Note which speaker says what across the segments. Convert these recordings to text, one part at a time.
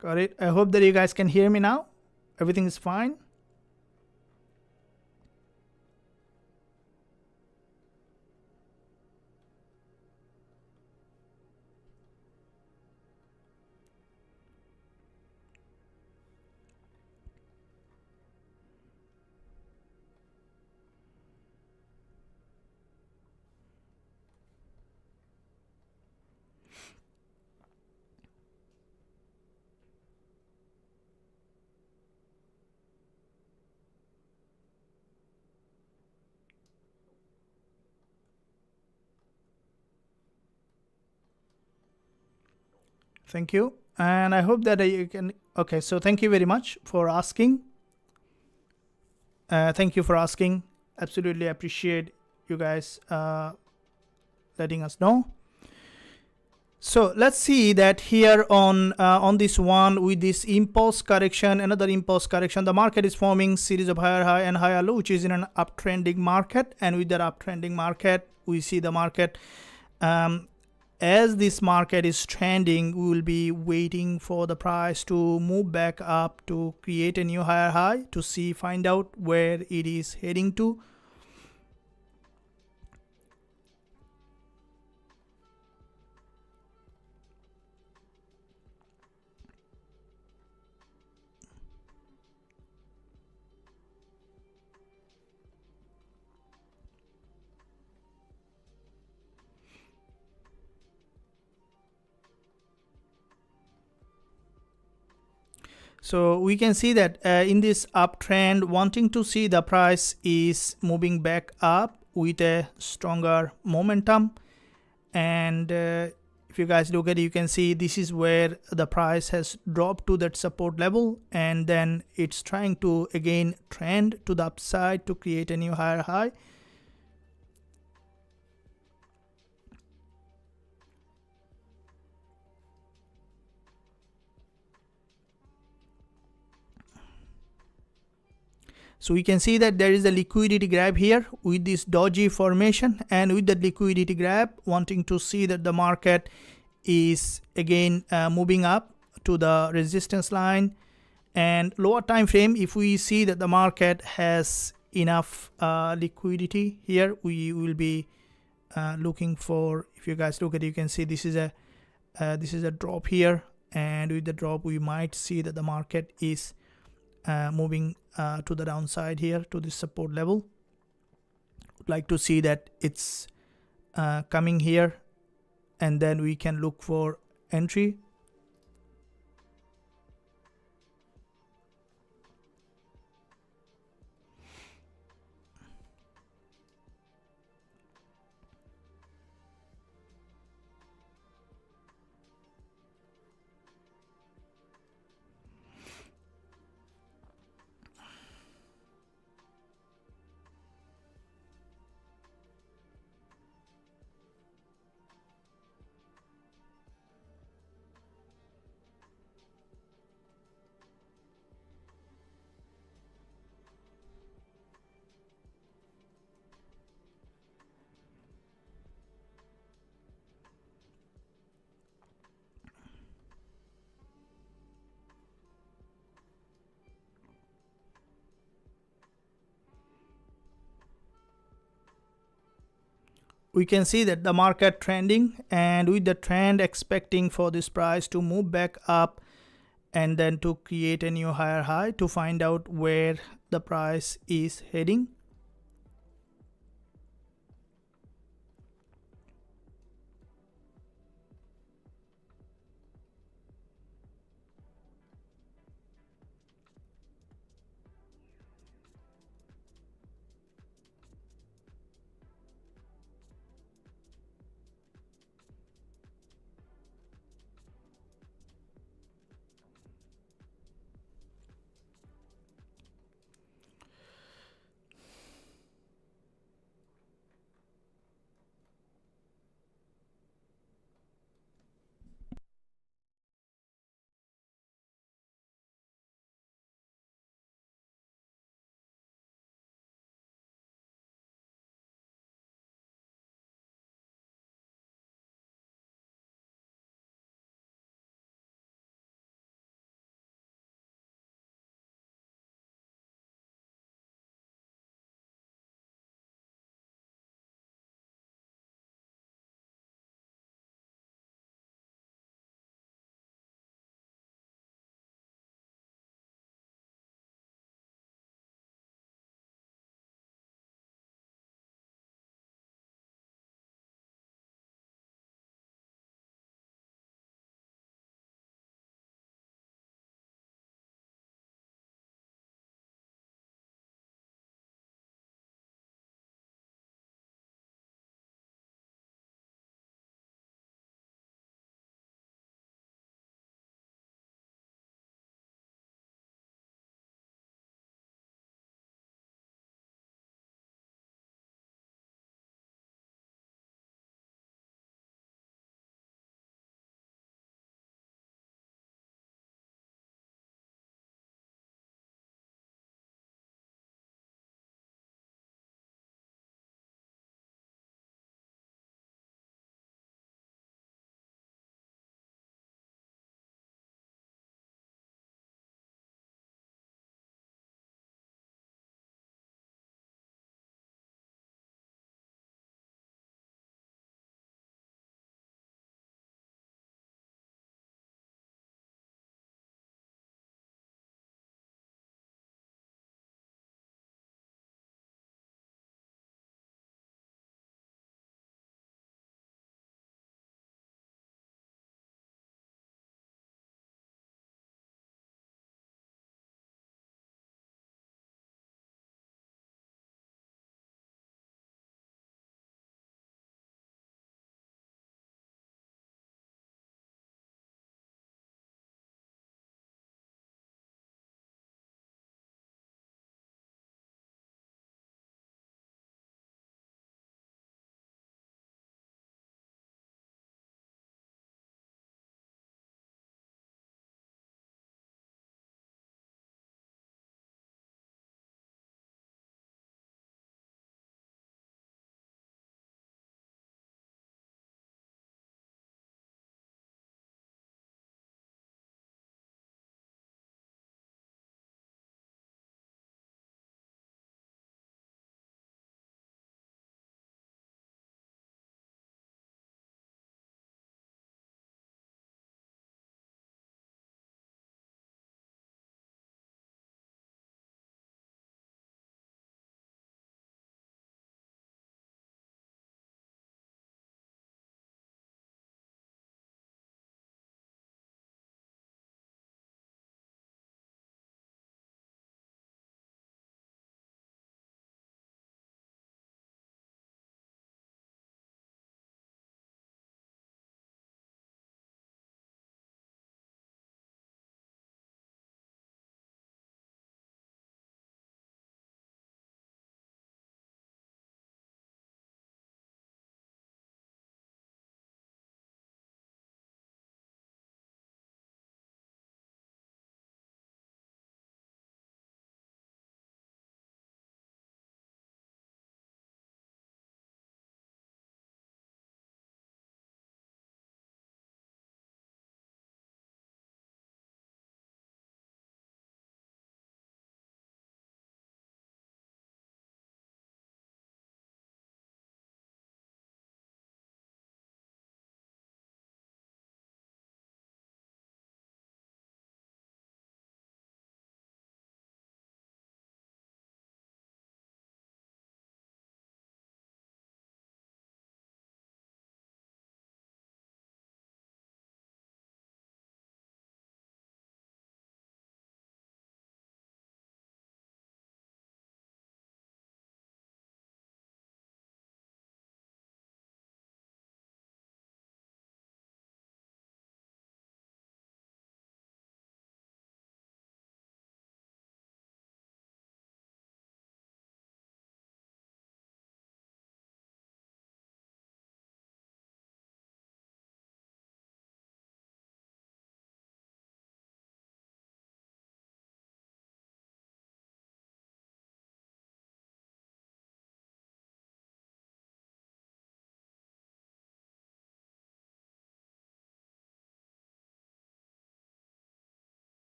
Speaker 1: Got it. I hope that you guys can hear me now. Everything is fine. Thank you. And I hope that you can. Okay, so thank you very much for asking. Thank you for asking. Absolutely appreciate you guys letting us know. So let's see that here on this one, with this impulse correction, another impulse correction, the market is forming series of higher high and higher low, which is in an uptrending market. And with that uptrending market, we see the market as this market is trending, we will be waiting for the price to move back up to create a new higher high to find out where it is heading to. So we can see that in this uptrend, wanting to see the price is moving back up with a stronger momentum. And if you guys look at it, you can see this is where the price has dropped to that support level, and then it's trying to again trend to the upside to create a new higher high. So we can see that there is a liquidity grab here with this doji formation, and with that liquidity grab, wanting to see that the market is again moving up to the resistance line. And lower time frame, if we see that the market has enough liquidity here, we will be looking for, if you guys look at it, you can see this is a drop here, and with the drop we might see that the market is moving to the downside here to this support level. Would like to see that it's coming here, and then we can look for entry. We can see that the market trending, and with the trend expecting for this price to move back up and then to create a new higher high to find out where the price is heading.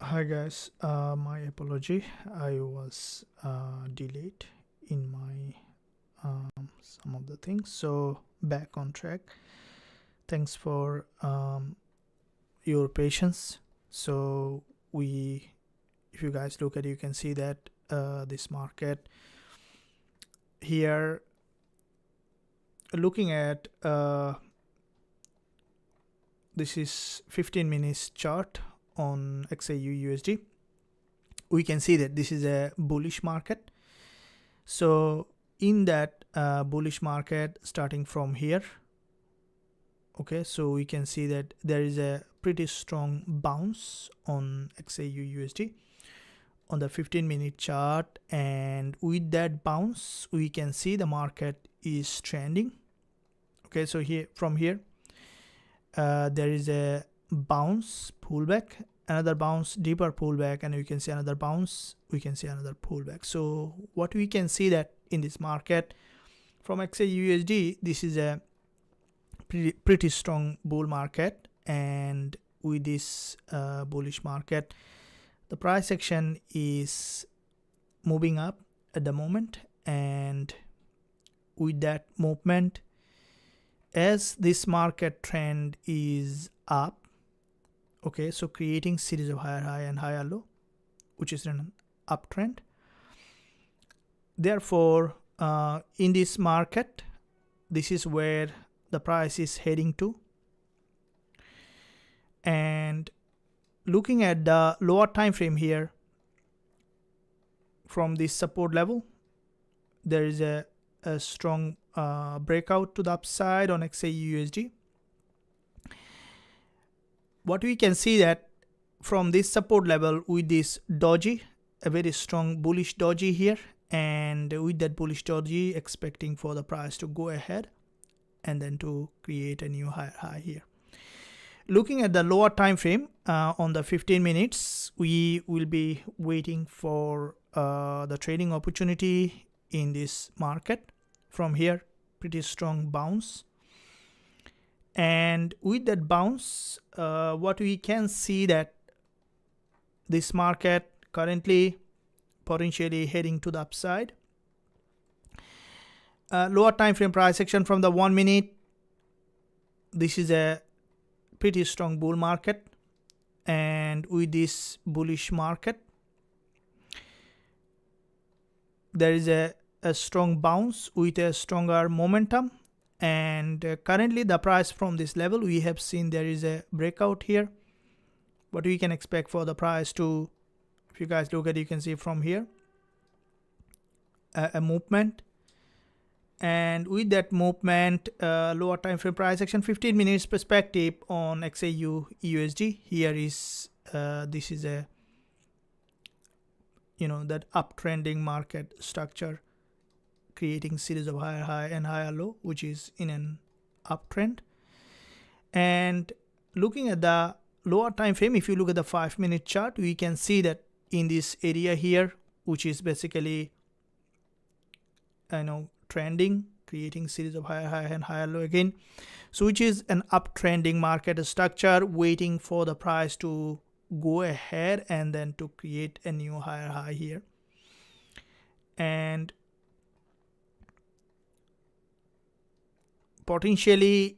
Speaker 1: Hi guys, my apology. I was delayed in my some of the things, so back on track. Thanks for your patience. So if you guys look at it, you can see that this market here, looking at this is 15 minutes chart on XAU USD. We can see that this is a bullish market. So in that bullish market, starting from here, okay, so we can see that there is a pretty strong bounce on XAU USD on the 15-minute chart, and with that bounce we can see the market is trending. Okay, so here from here there is a bounce, pullback, another bounce, deeper pullback, and we can see another bounce, we can see another pullback. So what we can see that in this market from XAU USD, this is a pretty strong bull market, and with this bullish market, the price action is moving up at the moment, and with that movement, as this market trend is up, okay, so creating series of higher high and higher low, which is an uptrend. Therefore in this market, this is where the price is heading to. And looking at the lower time frame here, from this support level, there is a strong breakout to the upside on XAU USD. What we can see that from this support level, with this doji, a very strong bullish doji here, and with that bullish doji, expecting for the price to go ahead and then to create a new higher high here. Looking at the lower time frame on the 15 minutes, we will be waiting for the trading opportunity in this market. From here, pretty strong bounce, and with that bounce, what we can see that this market currently potentially heading to the upside. Lower time frame price action from the 1 minute, this is a pretty strong bull market, and with this bullish market, there is a strong bounce with a stronger momentum, and currently the price from this level, we have seen there is a breakout here. What we can expect for the price to, if you guys look at it, you can see from here a movement, and with that movement, lower time frame price action 15 minutes perspective on XAU USD, here is this is a that uptrending market structure, creating series of higher high and higher low, which is in an uptrend. And looking at the lower time frame, if you look at the 5-minute chart, we can see that in this area here, which is basically trending, creating series of higher high and higher low again, so which is an uptrending market structure, waiting for the price to go ahead and then to create a new higher high here. And potentially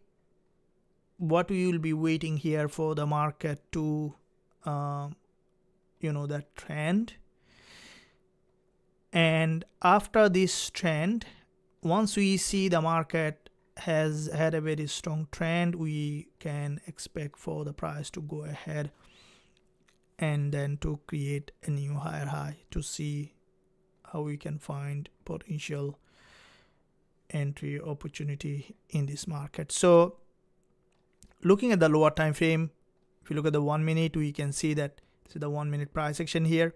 Speaker 1: what we will be waiting here for the market to that trend, and after this trend, once we see the market has had a very strong trend, we can expect for the price to go ahead and then to create a new higher high, to see how we can find potential entry opportunity in this market. So looking at the lower time frame, if you look at the 1 minute, we can see that this is the 1 minute price action here,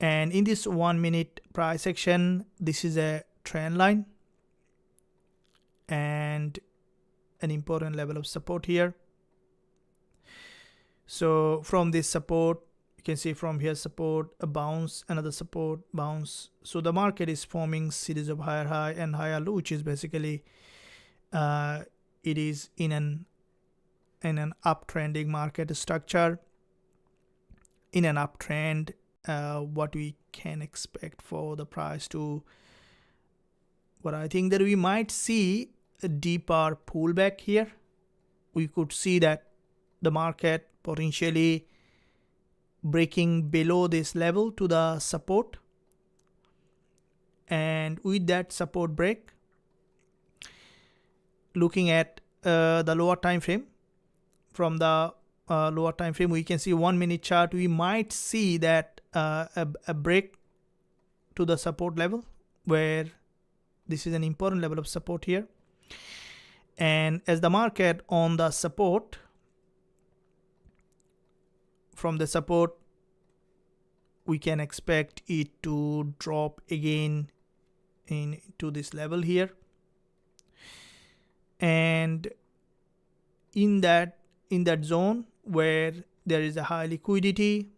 Speaker 1: and in this 1 minute price action, this is a trend line and an important level of support here. So from this support, you can see from here support, a bounce, another support, bounce. So the market is forming series of higher high and higher low, which is basically it is in an uptrending market structure. in an uptrend, what we can expect for the price to, but I think that we might see a deeper pullback here. We could see that the market potentially breaking below this level to the support, and with that support break, looking at the lower time frame, from the lower time frame we can see 1 minute chart, we might see that a break to the support level, where this is an important level of support here. And as the market on the support, from the support we can expect it to drop again into this level here, and in that zone where there is a high liquidity,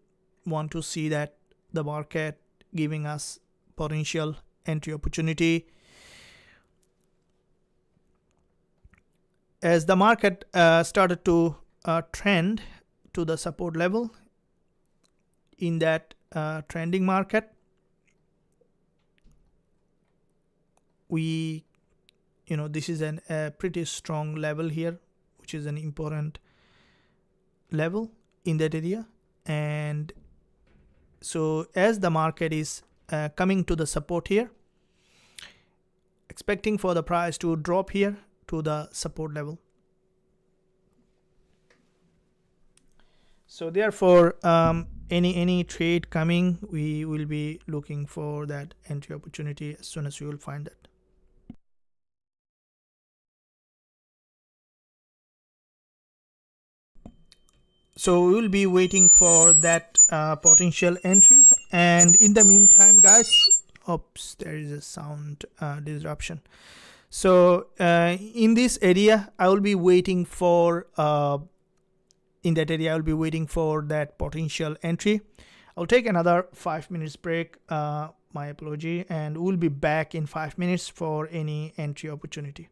Speaker 1: want to see that the market giving us potential entry opportunity. As the market started to trend to the support level in that trending market, we, this is a pretty strong level here, which is an important level in that area. And so as the market is coming to the support here, expecting for the price to drop here to the support level. So therefore, any trade coming, we will be looking for that entry opportunity as soon as we will find it. So we will be waiting for that potential entry, and in the meantime, guys, oops, there is a sound disruption. So in this area I will be waiting for in that area I'll be waiting for that potential entry. I'll take another 5 minutes break, my apology, and we'll be back in 5 minutes for any entry opportunity.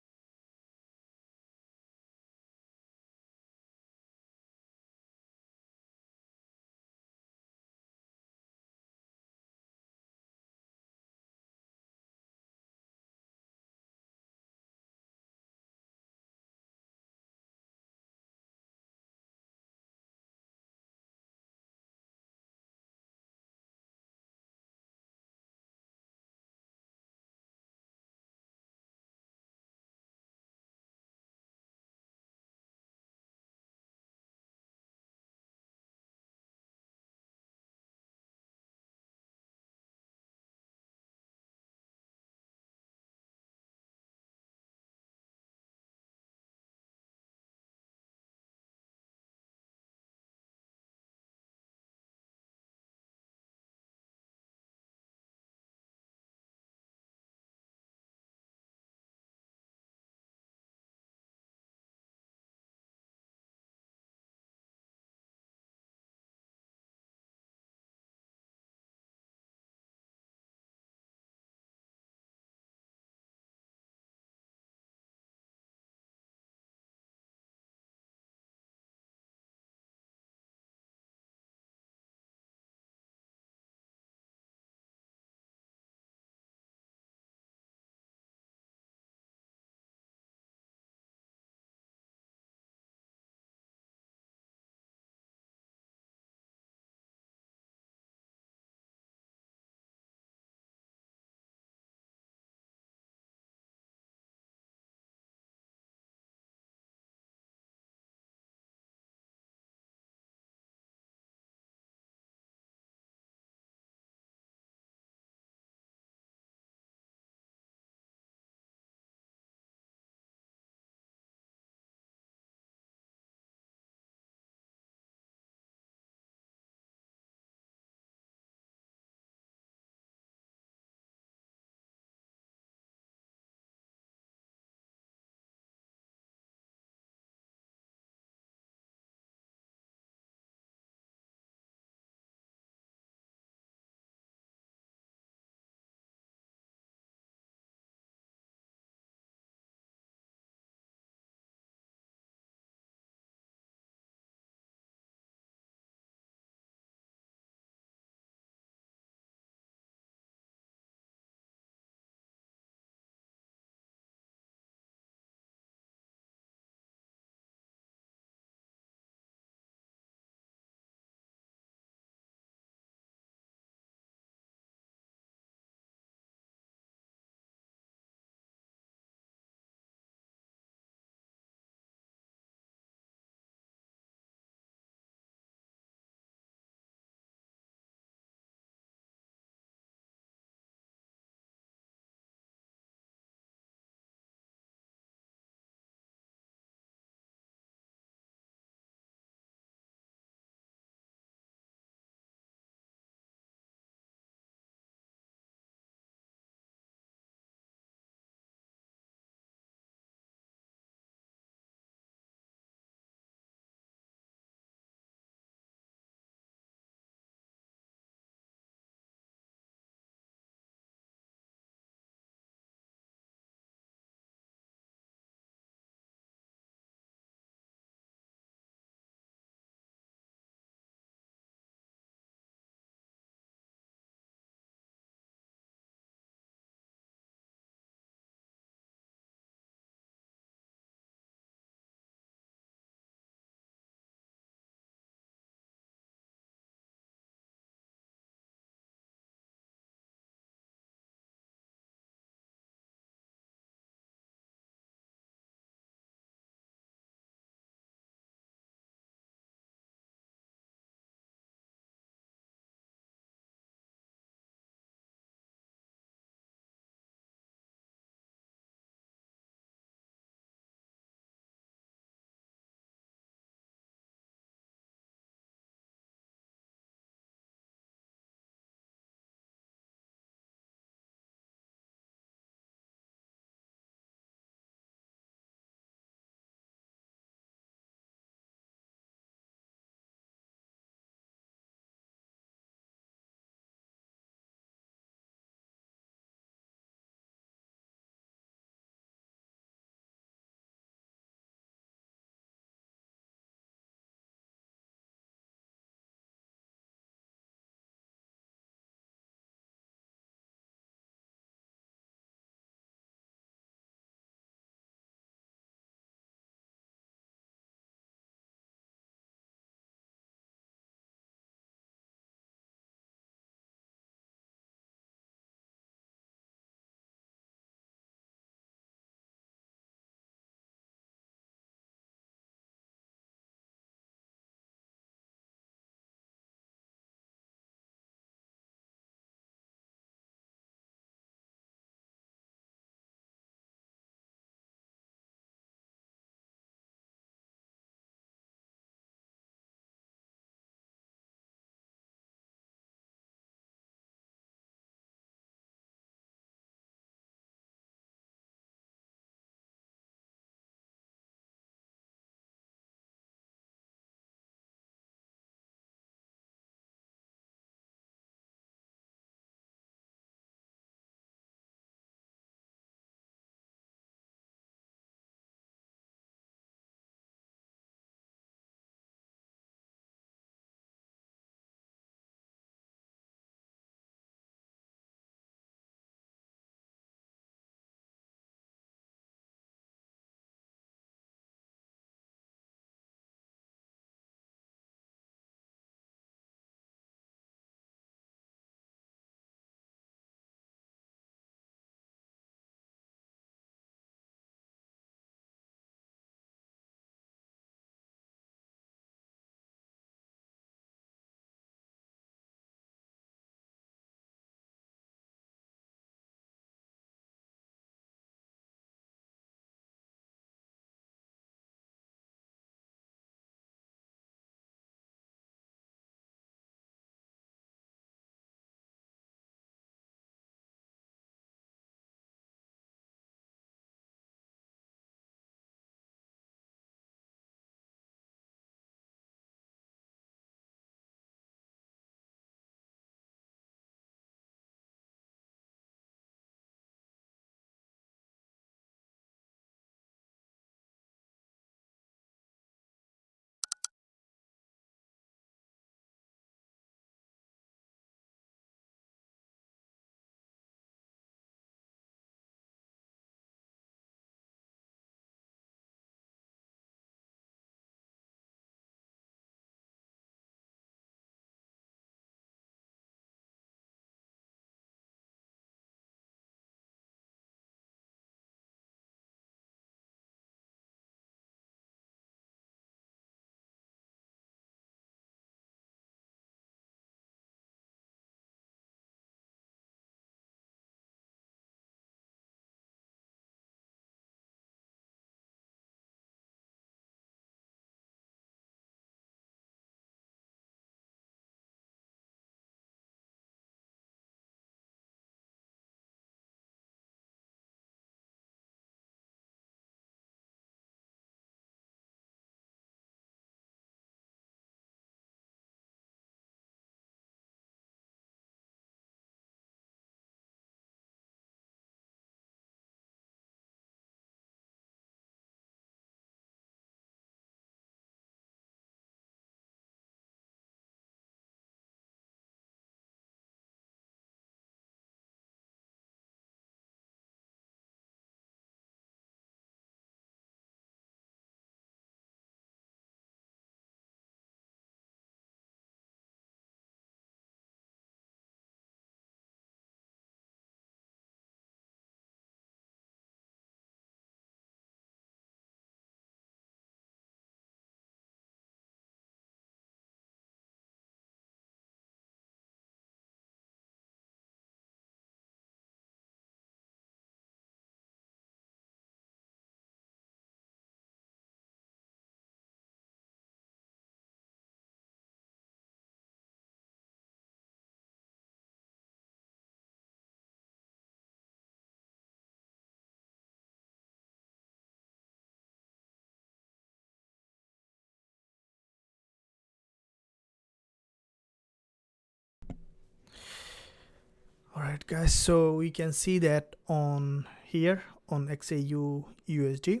Speaker 1: Alright guys, so we can see that on here on XAU USD,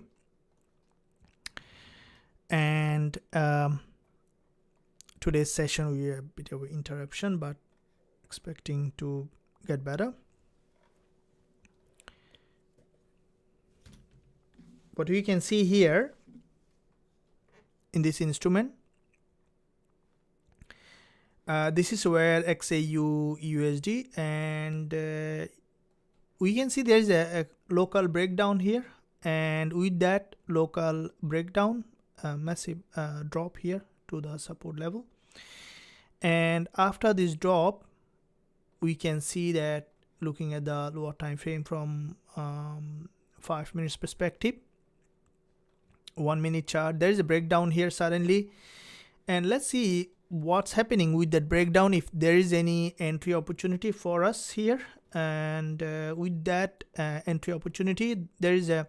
Speaker 1: and today's session we have a bit of an interruption, but expecting to get better. What we can see here in this instrument, this is where XAU USD, and we can see there is a local breakdown here, and with that local breakdown, a massive drop here to the support level. And after this drop, we can see that looking at the lower time frame from 5 minutes perspective, 1 minute chart, there is a breakdown here suddenly, and let's see what's happening with that breakdown, if there is any entry opportunity for us here. And with that entry opportunity, there is a,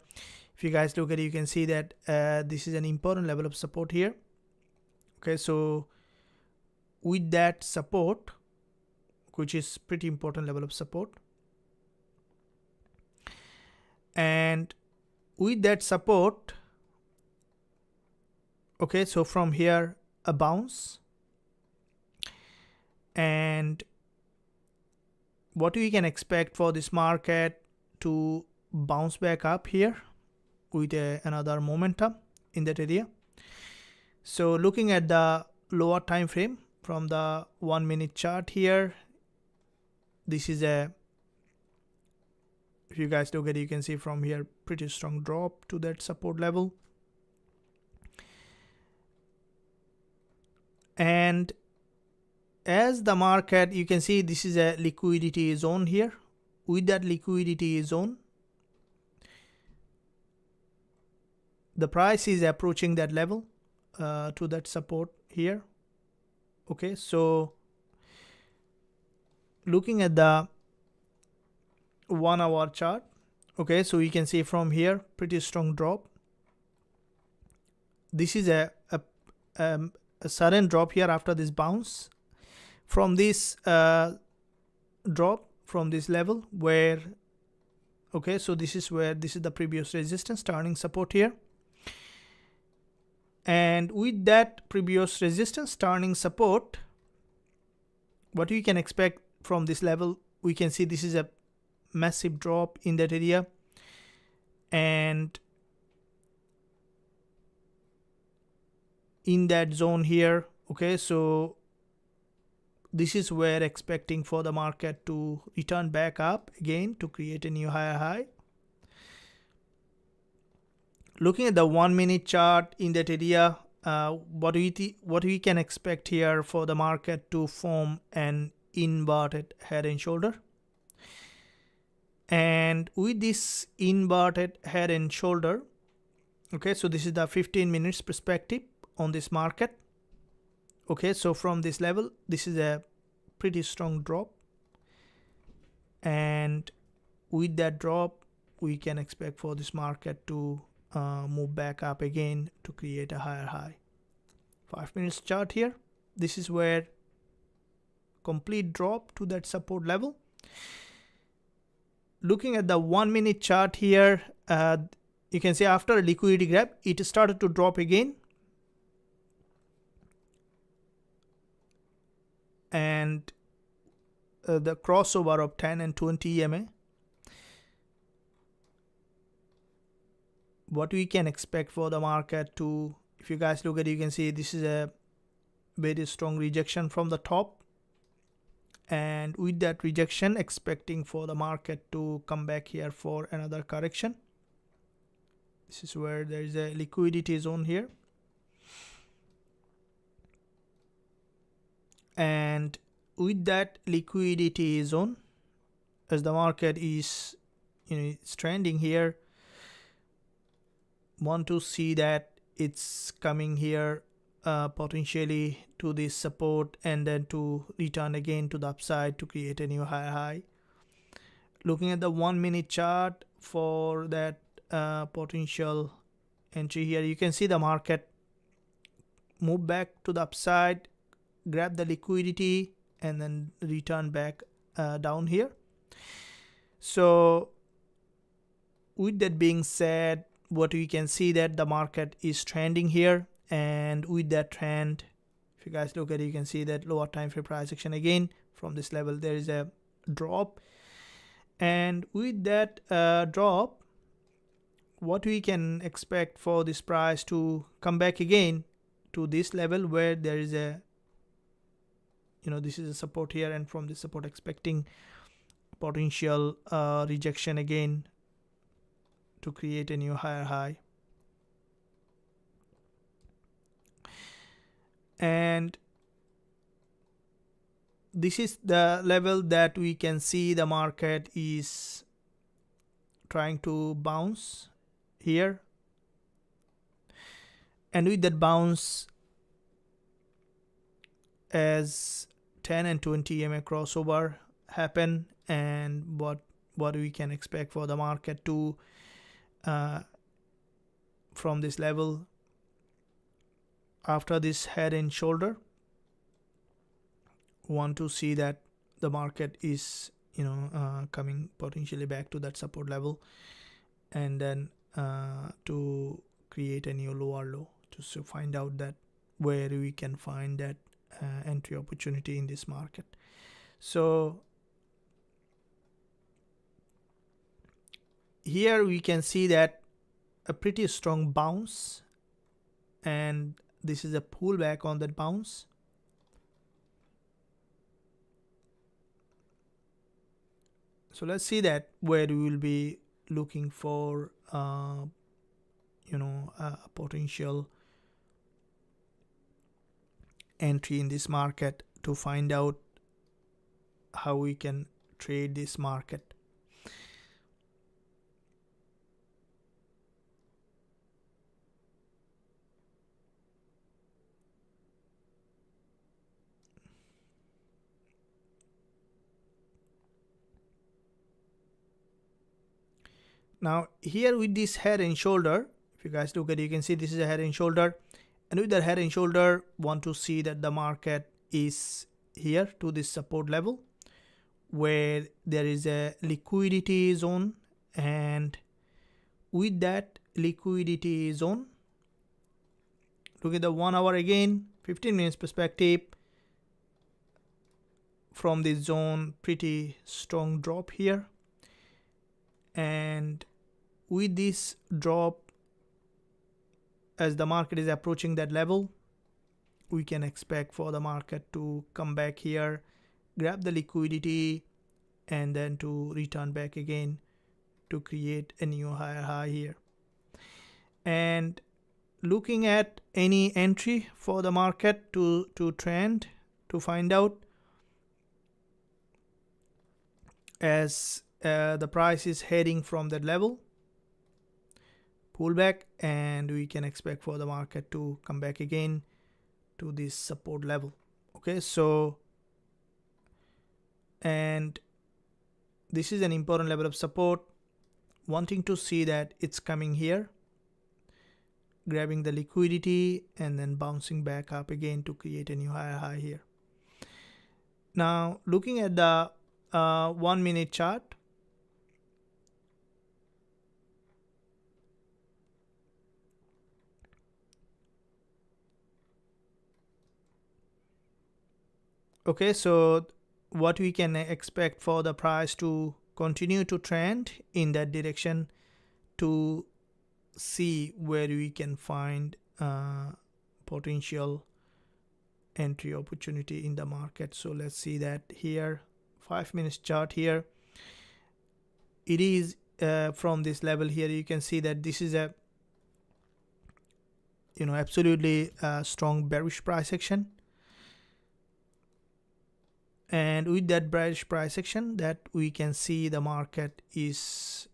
Speaker 1: if you guys look at it, you can see that this is an important level of support here. Okay, so with that support, which is pretty important level of support, and with that support, okay, so from here a bounce, and what we can expect for this market to bounce back up here with another momentum in that area. So looking at the lower time frame from the 1 minute chart here, this is a, if you guys look at it, you can see from here pretty strong drop to that support level. And as the market, you can see this is a liquidity zone here. With that liquidity zone, the price is approaching that level to that support here. Okay, so looking at the 1 hour chart, okay, so you can see from here pretty strong drop. This is a sudden drop here after this bounce from this drop from this level, where, okay, so this is where, this is the previous resistance turning support here, and with that previous resistance turning support, what we can expect from this level, we can see this is a massive drop in that area, and in that zone here. Okay, so this is where expecting for the market to return back up again to create a new higher high. Looking at the 1 minute chart in that area, what we can expect here for the market to form an inverted head and shoulder. And with this inverted head and shoulder, okay, so this is the 15 minutes perspective on this market. Okay, so from this level, this is a pretty strong drop, and with that drop, we can expect for this market to move back up again to create a higher high. 5 minutes chart here, this is where complete drop to that support level. Looking at the 1 minute chart here, you can see after a liquidity grab, it started to drop again, and the crossover of 10 and 20 EMA. What we can expect for the market to, if you guys look at it, you can see this is a very strong rejection from the top, and with that rejection, expecting for the market to come back here for another correction. This is where there is a liquidity zone here, and with that liquidity zone, as the market is, it's trending here, want to see that it's coming here potentially to this support, and then to return again to the upside to create a new higher high. Looking at the 1 minute chart for that potential entry here, you can see the market move back to the upside, grab the liquidity, and then return back down here. So with that being said, what we can see that the market is trending here, and with that trend, if you guys look at it, you can see that lower time frame price action again from this level there is a drop, and with that drop, what we can expect for this price to come back again to this level where there is a, this is a support here, and from this support expecting potential rejection again to create a new higher high. And this is the level that we can see the market is trying to bounce here, and with that bounce, as 10 and 20 EMA crossover happen, and what we can expect for the market to from this level after this head and shoulder, want to see that the market is coming potentially back to that support level, and then to create a new lower low to find out that where we can find that entry opportunity in this market. So here we can see that a pretty strong bounce, and this is a pullback on that bounce. So let's see that where we will be looking for a potential entry in this market to find out how we can trade this market. Now here with this head and shoulder, if you guys look at it, you can see this is a head and shoulder, and with that head and shoulder, want to see that the market is here to this support level where there is a liquidity zone, and with that liquidity zone, look at the 1 hour again, 15 minutes perspective. From this zone, pretty strong drop here, and with this drop, as the market is approaching that level, we can expect for the market to come back here, grab the liquidity, and then to return back again to create a new higher high here. And looking at any entry for the market to trend, to find out, as the price is heading from that level, pullback, and we can expect for the market to come back again to this support level. Okay, so, and this is an important level of support, wanting to see that it's coming here, grabbing the liquidity, and then bouncing back up again to create a new higher high here. Now looking at the 1 minute chart, okay, so what we can expect for the price to continue to trend in that direction to see where we can find potential entry opportunity in the market. So let's see that here, 5 minutes chart here, it is from this level here, you can see that this is a absolutely strong bearish price action, and with that bearish price action, that we can see the market is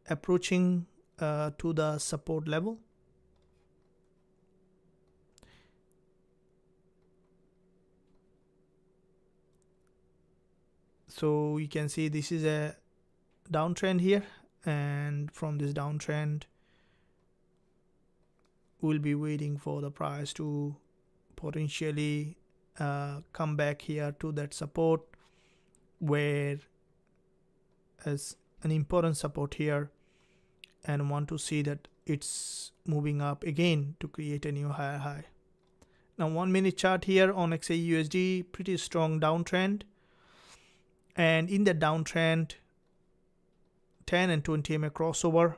Speaker 1: approaching to the support level. So we can see this is a downtrend here, and from this downtrend, we'll be waiting for the price to potentially come back here to that support where as an important support here, and want to see that it's moving up again to create a new higher high. Now 1 minute chart here on XAUUSD, pretty strong downtrend, and in the downtrend 10 and 20 MA crossover.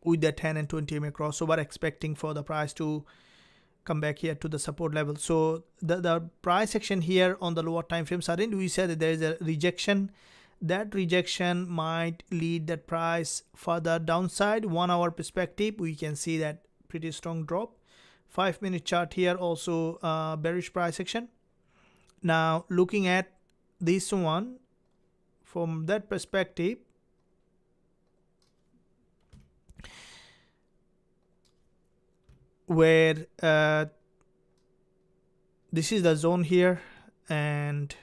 Speaker 1: With the 10 and 20 MA crossover, expecting for the price to come back here to the support level. So the price action here on the lower time frame, suddenly we said that there is a rejection. That rejection might lead that price further downside. 1 hour perspective, we can see that pretty strong drop. 5 minute chart here, also bearish price action. Now looking at this one from that perspective, where this is the zone here, and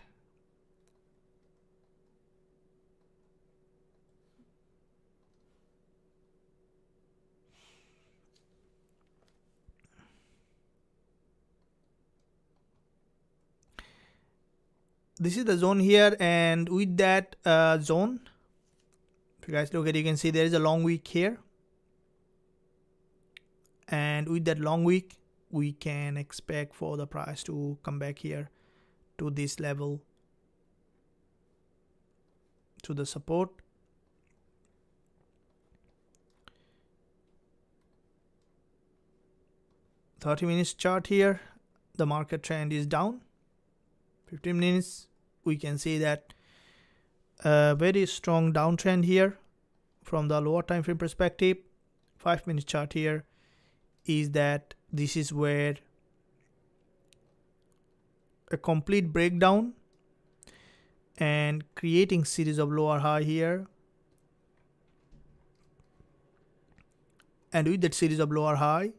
Speaker 1: this is the zone here, and with that zone, if you guys look at it, you can see there is a long wick here, and with that long wick we can expect for the price to come back here to this level, to the support. $30 minutes chart here, the market trend is down. 15 minutes, we can see that very strong downtrend here from the lower time frame perspective. 5 minute chart here is that this is where a complete breakdown and creating series of lower high here, and with that series of lower high,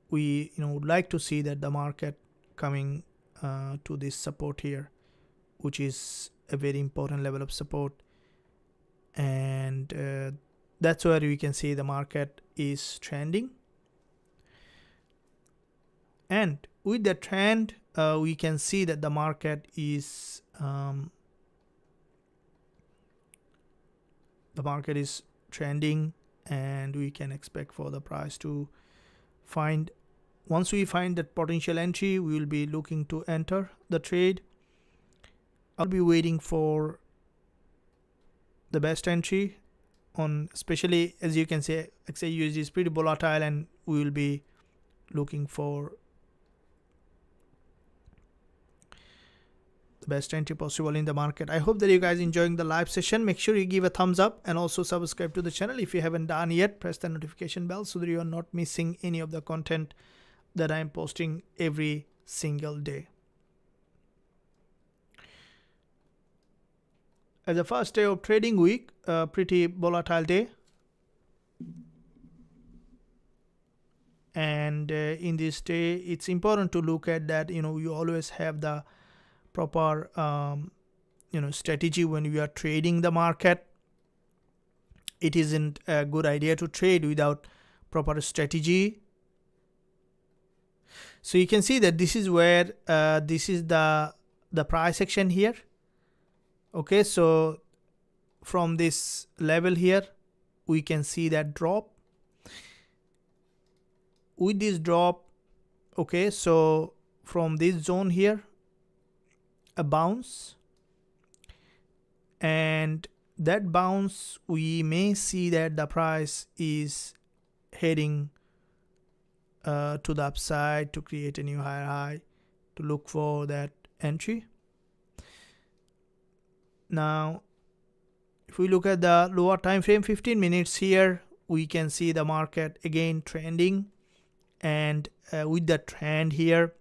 Speaker 1: we would like to see that the market coming to this support here, which is a very important level of support, and that's where we can see the market is trending. And with the trend, we can see that the market is trending, and we can expect for the price to find, once we find that potential entry, we will be looking to enter the trade. I'll be waiting for the best entry on, especially as you can see, XAUUSD is pretty volatile, and we will be looking for the best entry possible in the market. I hope that you guys enjoying the live session. Make sure you give a thumbs up and also subscribe to the channel if you haven't done yet. Press the notification bell so that you are not missing any of the content that I am posting every single day. As the first day of trading week, a pretty volatile day, and in this day it's important to look at that you always have the proper strategy when you are trading the market. It isn't a good idea to trade without proper strategy. So you can see that this is where this is the price action here. Okay, so from this level here, we can see that drop. With this drop, okay, so from this zone here, a bounce, and that bounce, we may see that the price is heading to the upside to create a new higher high, to look for that entry. Now if we look at the lower time frame, 15 minutes here, we can see the market again trending, and with the trend here,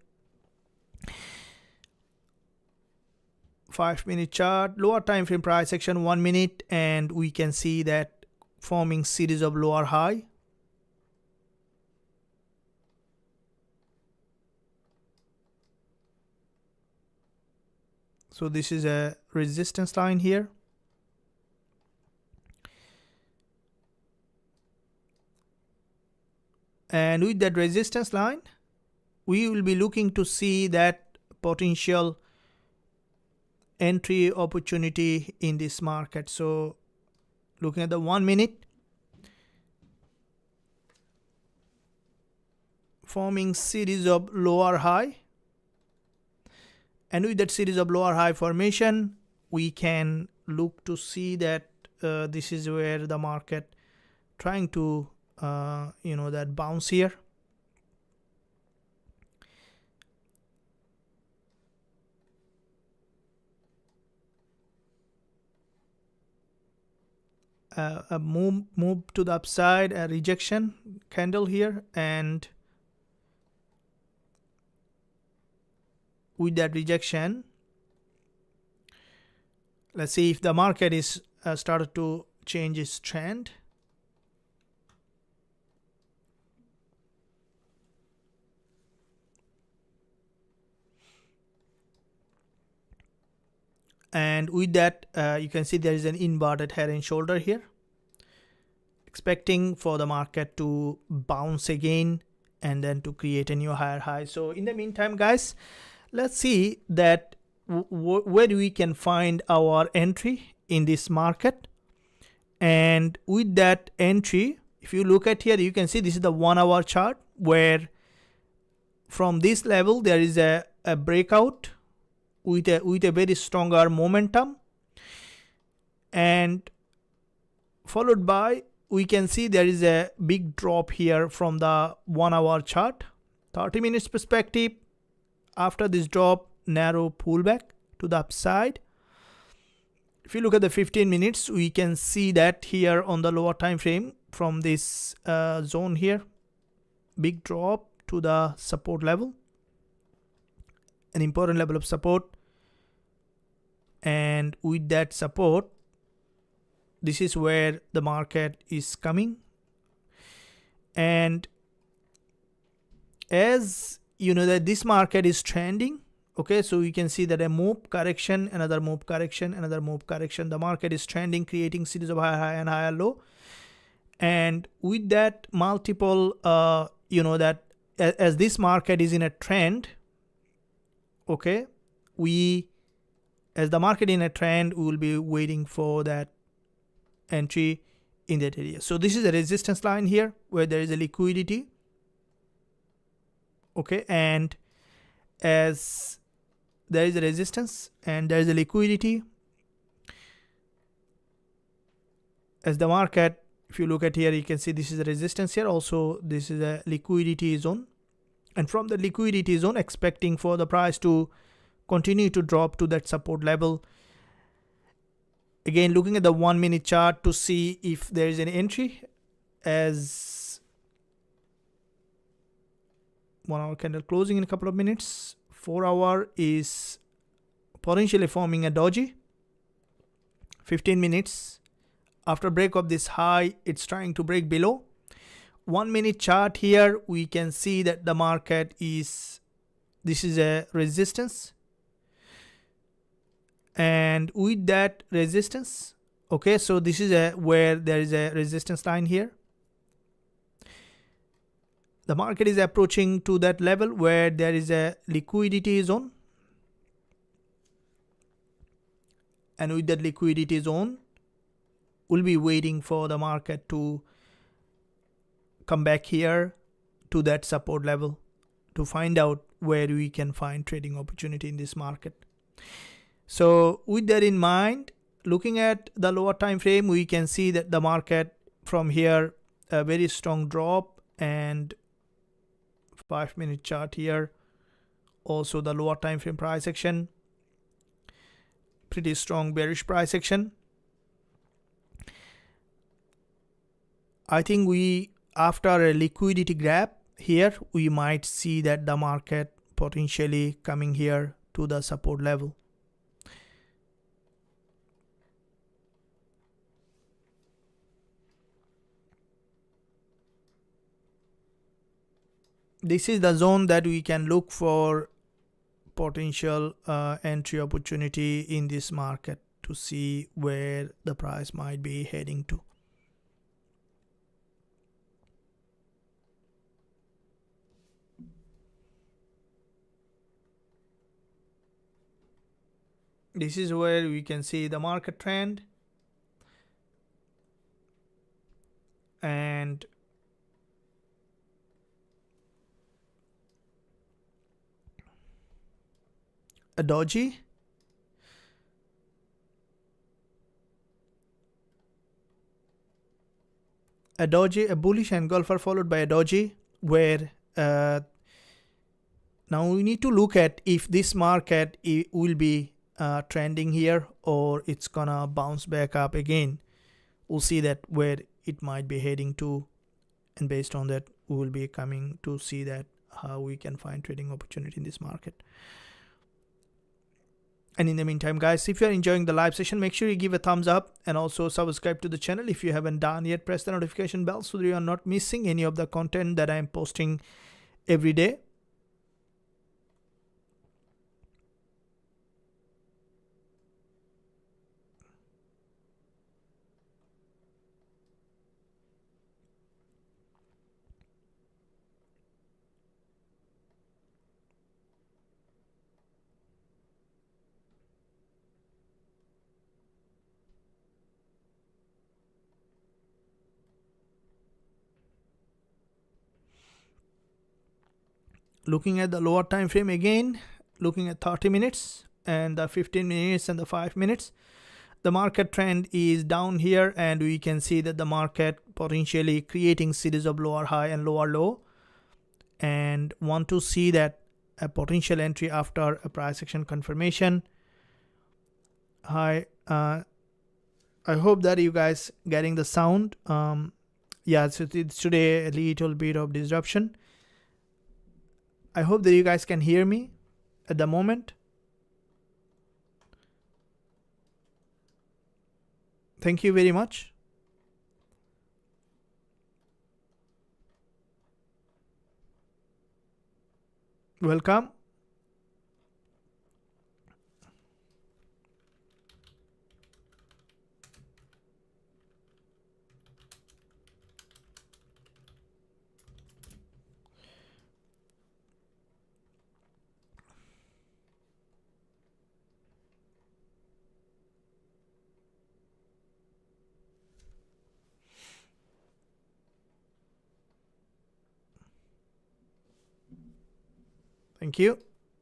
Speaker 1: 5 minute chart, lower time frame price action, 1 minute, and we can see that forming series of lower high. So this is a resistance line here, and with that resistance line, we will be looking to see that potential entry opportunity in this market. So looking at the 1 minute, forming series of lower high, and with that series of lower high formation, we can look to see that this is where the market trying to that bounce here. A move to the upside, a rejection candle here, and with that rejection, let's see if the market is started to change its trend. And with that, you can see there is an inverted head and shoulder here, expecting for the market to bounce again and then to create a new higher high. So in the meantime, guys, let's see that where we can find our entry in this market. And with that entry, if you look at here, you can see this is the 1 hour chart, where from this level there is a breakout with a very stronger momentum, and followed by, we can see there is a big drop here from the 1 hour chart. 30 minutes perspective, after this drop, narrow pullback to the upside. If you look at the 15 minutes, we can see that here on the lower time frame, from this zone here, big drop to the support level, an important level of support. And with that support, this is where the market is coming. And as you know that this market is trending, okay, so you can see that a move correction, another move correction, another move correction. The market is trending, creating series of higher high and higher low. And with that multiple, that as this market is in a trend, okay, as the market in a trend, we will be waiting for that entry in that area. So this is a resistance line here where there is a liquidity, okay, and as there is a resistance and there is a liquidity, as the market, if you look at here, you can see this is a resistance here, also this is a liquidity zone, and from the liquidity zone, expecting for the price to continue to drop to that support level. Again, looking at the 1 minute chart to see if there is an entry, as 1 hour candle closing in a couple of minutes. 4 hour is potentially forming a doji. 15 minutes, after break of this high, it's trying to break below. 1 minute chart here, we can see that the market is, this is a resistance, and with that resistance, okay, so this is where there is a resistance line here. The market is approaching to that level where there is a liquidity zone, and with that liquidity zone, we'll be waiting for the market to come back here to that support level to find out where we can find trading opportunity in this market. So with that in mind, looking at the lower time frame, we can see that the market from here, a very strong drop, and 5 minute chart here, also the lower time frame price action, pretty strong bearish price action. I think after a liquidity grab here, we might see that the market potentially coming here to the support level. This is the zone that we can look for potential entry opportunity in this market to see where the price might be heading to. This is where we can see the market trend, and a doji, a bullish engulfer followed by a doji, where now we need to look at if this market will be trending here or it's gonna bounce back up again. We'll see that where it might be heading to, and based on that we will be coming to see that how we can find trading opportunity in this market. And in the meantime, guys, if you're enjoying the live session, make sure you give a thumbs up and also subscribe to the channel if you haven't done yet. Press the notification bell so that you are not missing any of the content that I am posting every day. Looking at the lower time frame again, looking at 30 minutes and the 15 minutes and the 5 minutes, the market trend is down here, and we can see that the market potentially creating series of lower high and lower low, and want to see that a potential entry after a price action confirmation. I hope that you guys getting the sound. Yeah, so it's today a little bit of disruption. I hope that you guys can hear me at the moment. Thank you very much. Welcome. Thank you.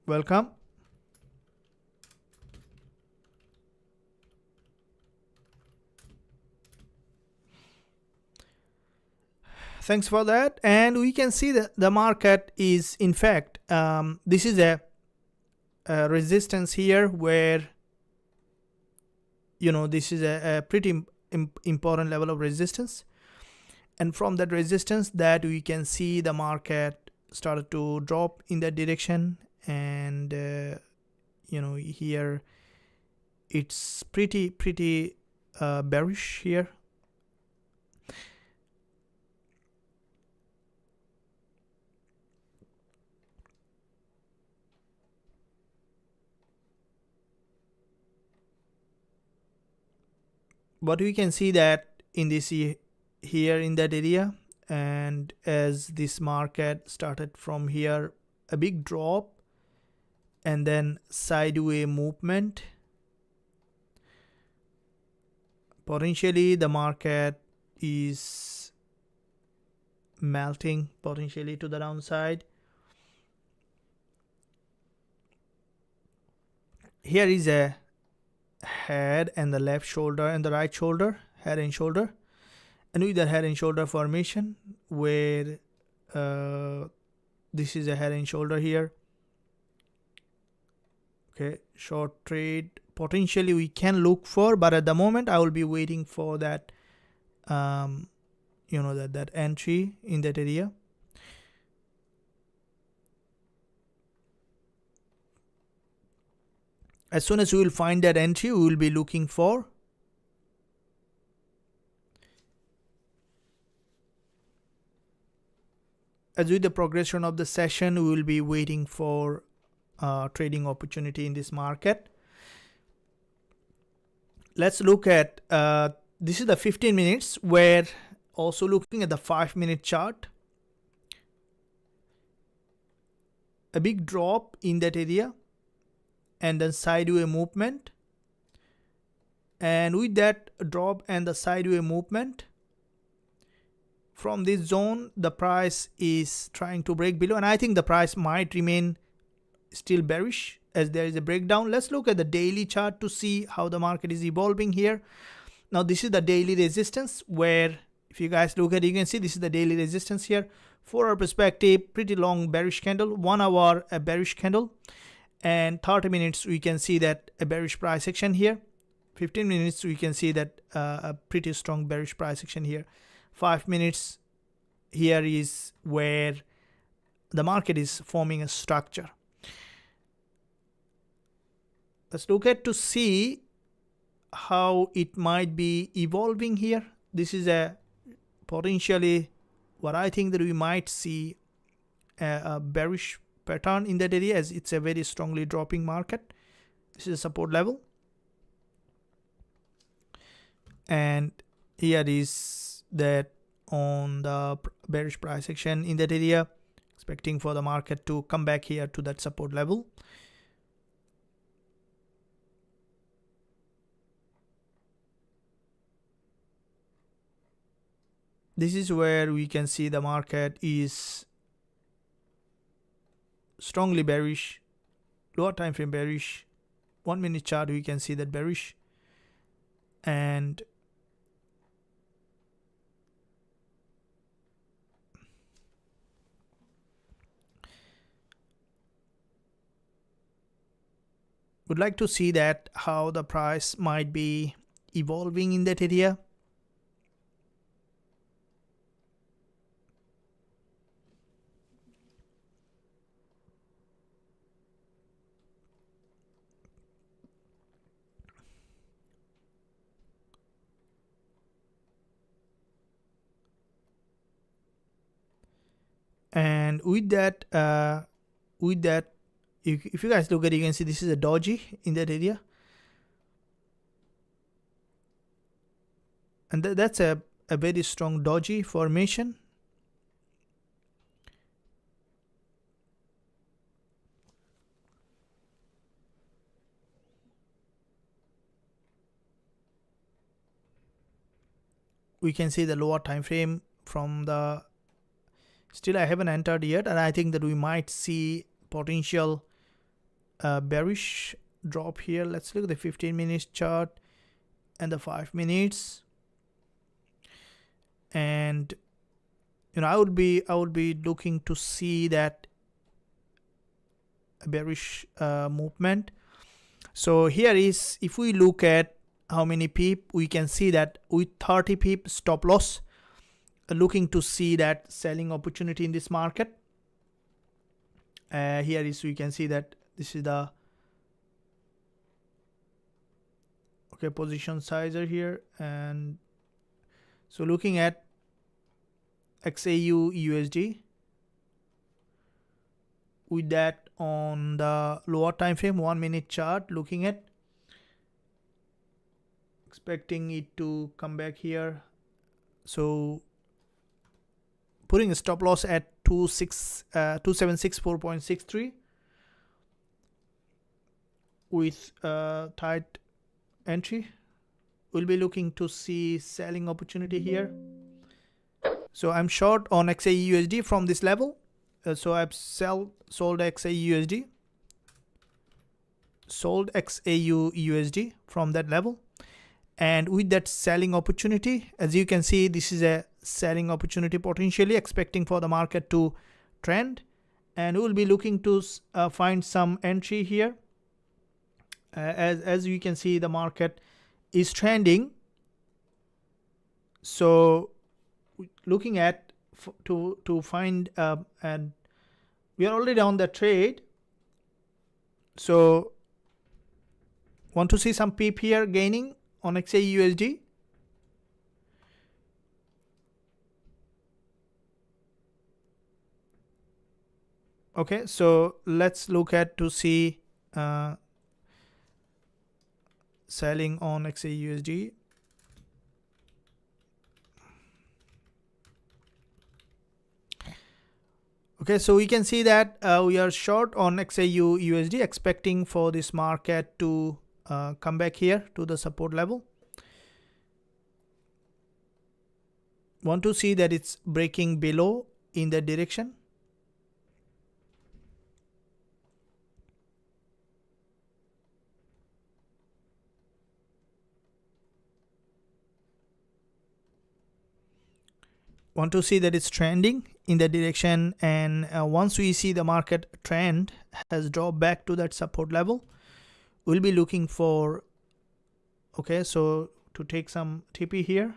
Speaker 1: Welcome. Thanks for that. And we can see that the market is, in fact, this is a resistance here where, you know, this is a pretty important level of resistance. And from that resistance that we can see the market started to drop in that direction, and you know, here it's pretty bearish here. But we can see that in this here in that area, and as this market started from here, a big drop and then sideways movement, potentially the market is melting potentially to the downside. Here is a head and the left shoulder and the right shoulder, head and shoulder, and with the head and shoulder formation where this is a head and shoulder here. Okay, short trade potentially we can look for, but at the moment I will be waiting for that you know, that entry in that area. As soon as we will find that entry, we will be looking for. As with the progression of the session, we will be waiting for trading opportunity in this market. Let's look at this is the 15 minutes, where also looking at the 5-minute chart, a big drop in that area and then sideways movement, And with that drop and the sideways movement from this zone, the price is trying to break below, and I think the price might remain still bearish as there is a breakdown. Let's look at the daily chart to see how the market is evolving here. Now this is the daily resistance, where if you guys look at it, you can see this is the daily resistance here. 4 hour perspective, pretty long bearish candle. 1 hour a bearish candle, and 30 minutes we can see that a bearish price action here. 15 minutes we can see that a pretty strong bearish price action here. 5 minutes, here is where the market is forming a structure. Let's look at to see how it might be evolving here. This is a potentially what I think that we might see a bearish pattern in that area, as it's a very strongly dropping market. This is a support level, and here is that on the bearish price action in that area, expecting for the market to come back here to that support level. This is where we can see the market is strongly bearish, lower time frame bearish. 1 minute chart we can see that bearish, and would like to see that how the price might be evolving in that area. And with that if you guys look at it, you can see this is a doji in that area, and that's a very strong doji formation. We can see the lower time frame from the, still I haven't entered yet, and I think that we might see potential bearish drop here. Let's look at the 15 minutes chart and the 5 minutes, and I would be looking to see that bearish movement. So here is, if we look at how many pip, we can see that with 30 pip stop loss, looking to see that selling opportunity in this market. Here is, we can see that this is the position sizer here, and so looking at XAU USD, with that on the lower time frame 1 minute chart, looking at expecting it to come back here, so putting a stop loss at 2764.63 with tight entry. We'll be looking to see selling opportunity here. So I'm short on XAUUSD from this level, so I've sold XAUUSD, sold XAUUSD from that level, and with that selling opportunity, as you can see, this is a selling opportunity potentially, expecting for the market to trend, and we'll be looking to find some entry here. As you can see, the market is trending, so looking at to find and we are already on the trade, so want to see some pip here gaining on XAUUSD. Okay, so let's look at to see selling on XAUUSD. Okay, so we can see that we are short on XAUUSD, expecting for this market to come back here to the support level. Want to see that it's breaking below in that direction. Want to see that it's trending in that direction, and once we see the market trend has dropped back to that support level, we'll be looking for, okay, so to take some TP here.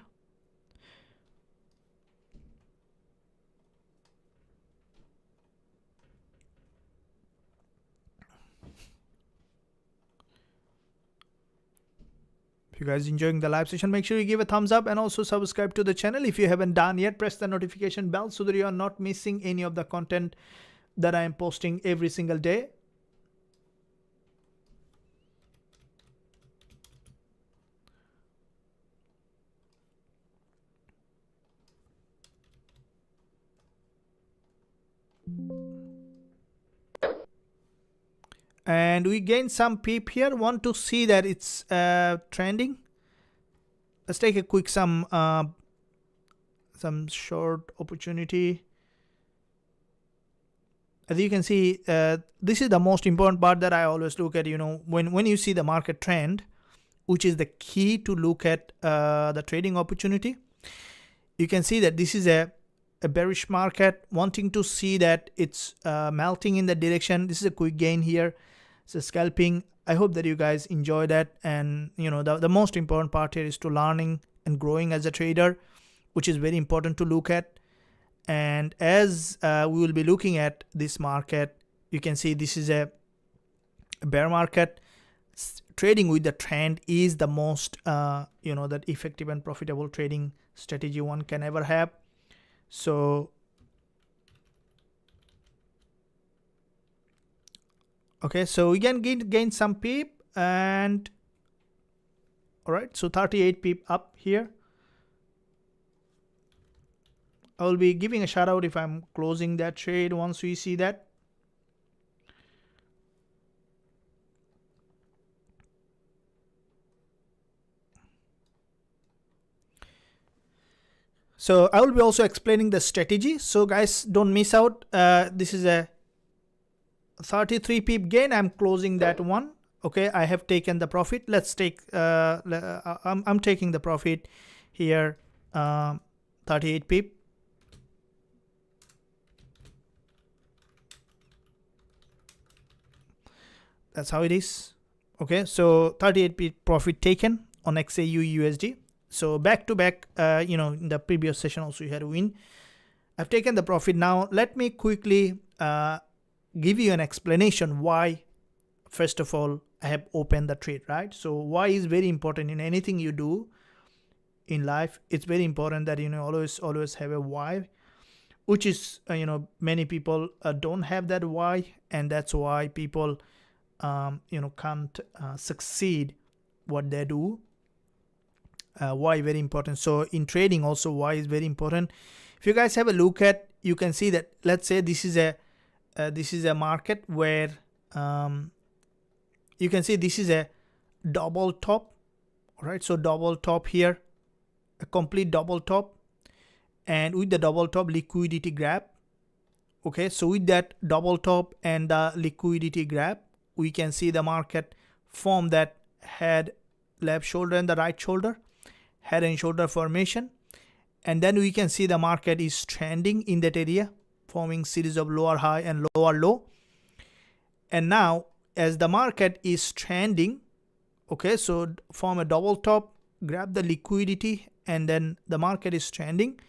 Speaker 1: If you guys enjoying the live session, make sure you give a thumbs up and also subscribe to the channel. If you haven't done yet, press the notification bell so that you are not missing any of the content that I am posting every single day. And we gain some peep here. Want to see that it's trending. Let's take a quick some short opportunity. As you can see, this is the most important part that I always look at. You know, when you see the market trend, which is the key to look at the trading opportunity, you can see that this is a bearish market. Wanting to see that it's melting in the direction. This is a quick gain here. So scalping. I hope that you guys enjoy that, and you know, the most important part here is to learning and growing as a trader, which is very important to look at. And as we will be looking at this market, you can see this is a bear market. Trading with the trend is the most you know, that effective and profitable trading strategy one can ever have. So okay, so we can gain some peep, and all right, so 38 peep up here. I will be giving a shout out if I'm closing that trade once we see that. So I will be also explaining the strategy, so guys don't miss out. This is a 33 pip gain. I'm closing that one. Okay, I have taken the profit. Let's take I'm taking the profit here, 38 pip. That's how it is. Okay, so 38 pip profit taken on XAU USD. So back to back, you know, in the previous session also you had a win. I've taken the profit. Now let me quickly give you an explanation why. First of all, I have opened the trade, right? So why is very important in anything you do in life. It's very important that, you know, always have a why, which is you know, many people don't have that why, and that's why people you know, can't succeed what they do. Why very important. So in trading also, why is very important. If you guys have a look at, you can see that, let's say this is a market where you can see this is a double top, right? So double top here, a complete double top, and with the double top liquidity grab. Okay, so with that double top and the liquidity grab, we can see the market form that head, left shoulder and the right shoulder, head and shoulder formation, and then we can see the market is trending in that area, forming series of lower high and lower low. And now as the market is trending, okay, so form a double top, grab the liquidity, and then the market is trending.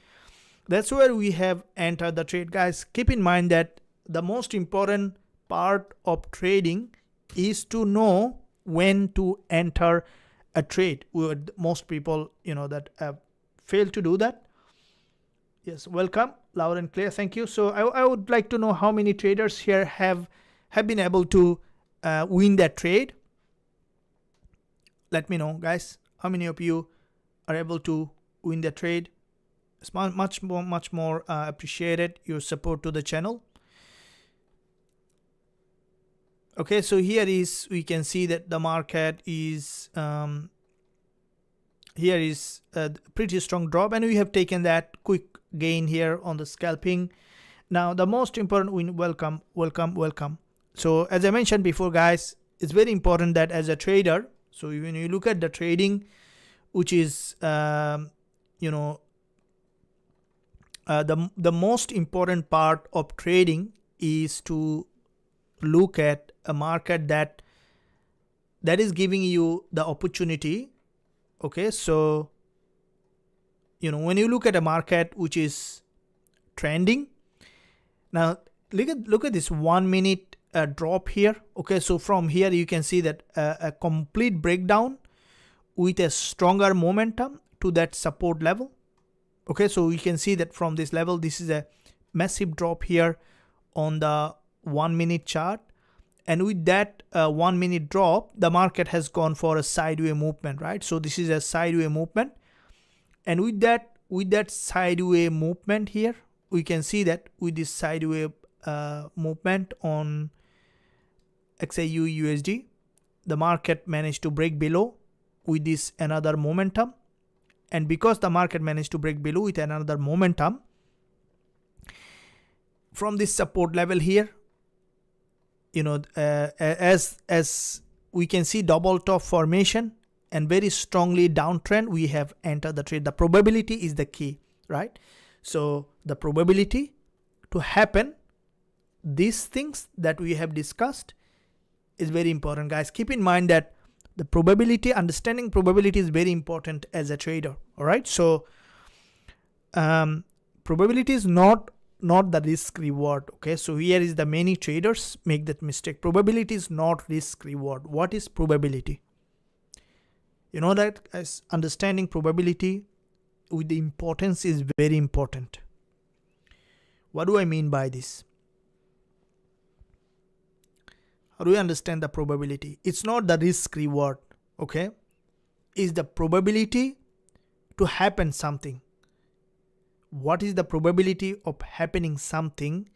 Speaker 1: That's where we have entered the trade. Guys, keep in mind that the most important part of trading is to know when to enter a trade. Most people, you know, that have failed to do that. Yes, welcome, loud and clear, thank you. So I would like to know how many traders here have been able to win that trade. Let me know, guys, how many of you are able to win the trade. It's much more appreciated, your support to the channel. Okay, so here is, we can see that the market is here is a pretty strong drop, and we have taken that quick gain here on the scalping. Now the most important, welcome. So as I mentioned before, guys, it's very important that as a trader, so when you look at the trading, which is you know, the most important part of trading is to look at a market that is giving you the opportunity. Okay, so you know, when you look at a market which is trending, now look at this 1 minute drop here. Okay, so from here you can see that a complete breakdown with a stronger momentum to that support level. Okay, so you can see that from this level, this is a massive drop here on the 1 minute chart, and with that 1 minute drop, the market has gone for a sideways movement, right? So this is a sideways movement, and with that sideways movement here, we can see that with this sideways movement on XAU USD, the market managed to break below with this another momentum. And because the market managed to break below with another momentum from this support level here, you know, as we can see double top formation and very strongly downtrend, we have entered the trade. The probability is the key, right? So the probability to happen, these things that we have discussed, is very important, guys. Keep in mind that the probability, understanding probability is very important as a trader. All right, so probability is not the risk reward. Okay, so here is the many traders make that mistake. Probability is not risk reward. What is probability? You know that, as understanding probability with the importance is very important. What do I mean by this? How do you understand the probability? It's not the risk reward, okay? It's the probability to happen something. What is the probability of happening something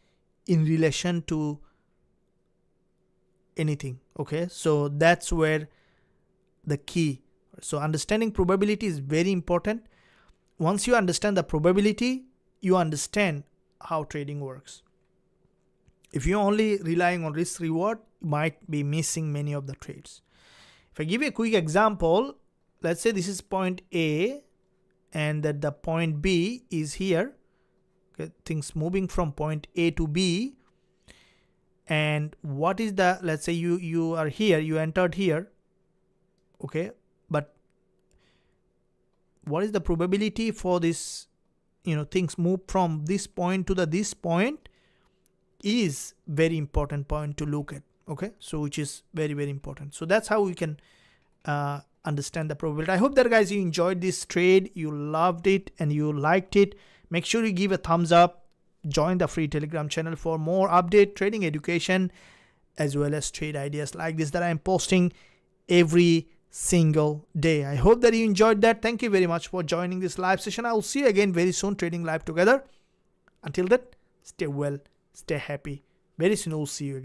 Speaker 1: in relation to anything? Okay, so that's where the key. So understanding probability is very important. Once you understand the probability, you understand how trading works. If you're only relying on risk reward, you might be missing many of the trades. If I give you a quick example, let's say this is point A and that the point B is here. Okay, things moving from point A to B. And what is the, let's say you are here, you entered here. Okay, but what is the probability for this, you know, things move from this point to this point is very important point to look at. Okay, so which is very, very important. So that's how we can understand the probability. I hope that, guys, you enjoyed this trade, you loved it and you liked it. Make sure you give a thumbs up, join the free Telegram channel for more update trading education as well as trade ideas like this that I'm posting every single day. I hope that you enjoyed that. Thank you very much for joining this live session. I will see you again very soon, trading live together. Until then, stay well, stay happy. Very soon we'll see you again.